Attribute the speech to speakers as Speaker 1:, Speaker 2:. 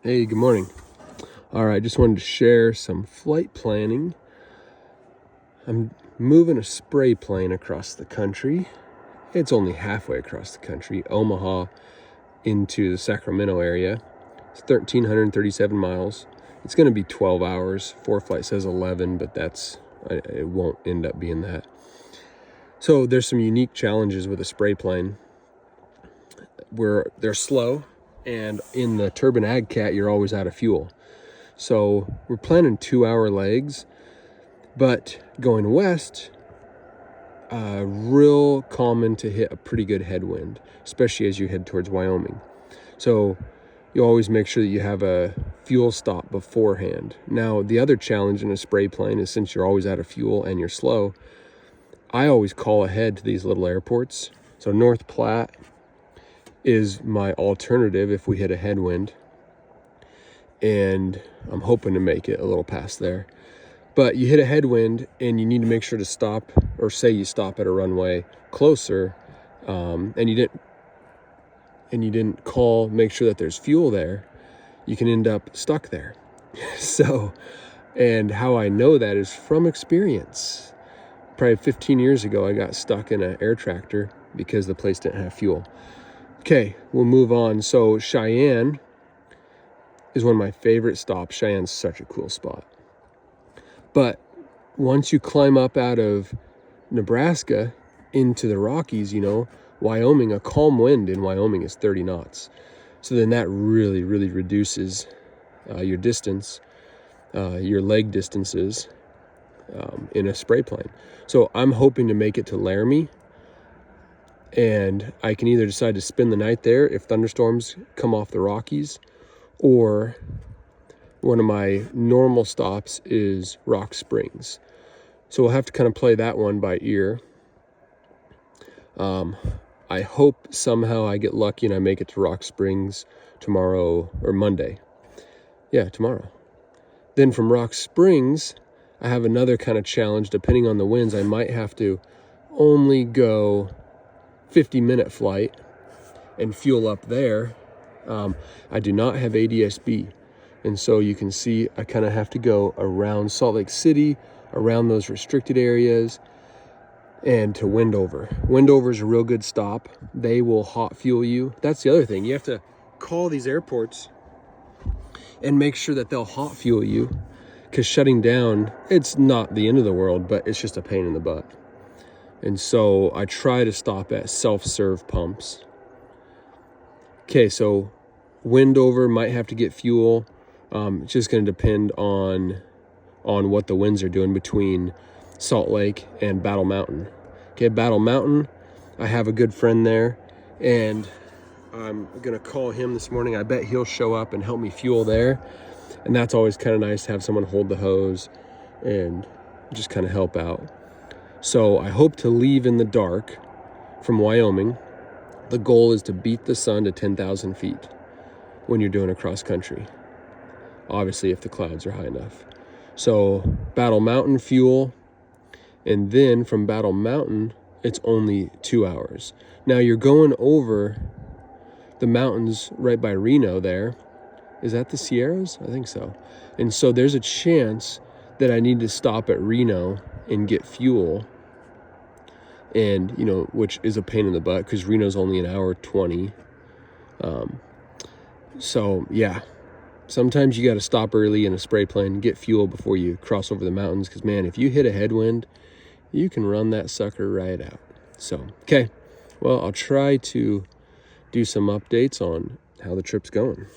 Speaker 1: Hey, good morning. All right, just wanted to share some flight planning. I'm moving a spray plane across the country. It's only halfway across the country, Omaha into the Sacramento area. It's 1,337 miles. It's going to be 12 hours. ForeFlight says 11, but it won't end up being that. So there's some unique challenges with a spray plane where they're slow, and in the Turbine AgCat, you're always out of fuel. So we're planning 2-hour legs, but going west, real common to hit a pretty good headwind, especially as you head towards Wyoming. So you always make sure that you have a fuel stop beforehand. Now, the other challenge in a spray plane is, since you're always out of fuel and you're slow, I always call ahead to these little airports. So North Platte is my alternative if we hit a headwind, and I'm hoping to make it a little past there. But you hit a headwind and you need to make sure to stop, or say you stop at a runway closer, and you didn't call, make sure that there's fuel there, you can end up stuck there. So, and how I know that is from experience. Probably 15 years ago, I got stuck in an air tractor because the place didn't have fuel. Okay, we'll move on. So Cheyenne is one of my favorite stops. Cheyenne's such a cool spot. But once you climb up out of Nebraska into the Rockies, Wyoming, a calm wind in Wyoming is 30 knots. So then that really, really reduces your distance, your leg distances in a spray plane. So I'm hoping to make it to Laramie, and I can either decide to spend the night there if thunderstorms come off the Rockies, or one of my normal stops is Rock Springs. So we'll have to kind of play that one by ear. I hope somehow I get lucky and I make it to Rock Springs tomorrow or Monday. Yeah, tomorrow. Then from Rock Springs, I have another kind of challenge. Depending on the winds, I might have to only go 50-minute flight and fuel up there. I do not have ADS-B. And so you can see I kind of have to go around Salt Lake City, around those restricted areas, and to Wendover. Wendover is a real good stop. They will hot fuel you. That's the other thing. You have to call these airports and make sure that they'll hot fuel you, because shutting down, it's not the end of the world, but it's just a pain in the butt. And so I try to stop at self-serve pumps. Okay, so Wendover might have to get fuel. It's just going to depend on what the winds are doing between Salt Lake and Battle Mountain. Okay, Battle Mountain, I have a good friend there, and I'm going to call him this morning. I bet he'll show up and help me fuel there. And that's always kind of nice to have someone hold the hose and just kind of help out. So I hope to leave in the dark from Wyoming. The goal is to beat the sun to 10,000 feet when you're doing a cross country. Obviously, if the clouds are high enough. So Battle Mountain fuel, and then from Battle Mountain, it's only 2 hours. Now you're going over the mountains right by Reno there. Is that the Sierras? I think so. And so there's a chance that I need to stop at Reno and get fuel, and which is a pain in the butt because Reno's only an hour 20. So yeah, sometimes you got to stop early in a spray plane, get fuel before you cross over the mountains, because man, if you hit a headwind, you can run that sucker right out. So okay, well, I'll try to do some updates on how the trip's going.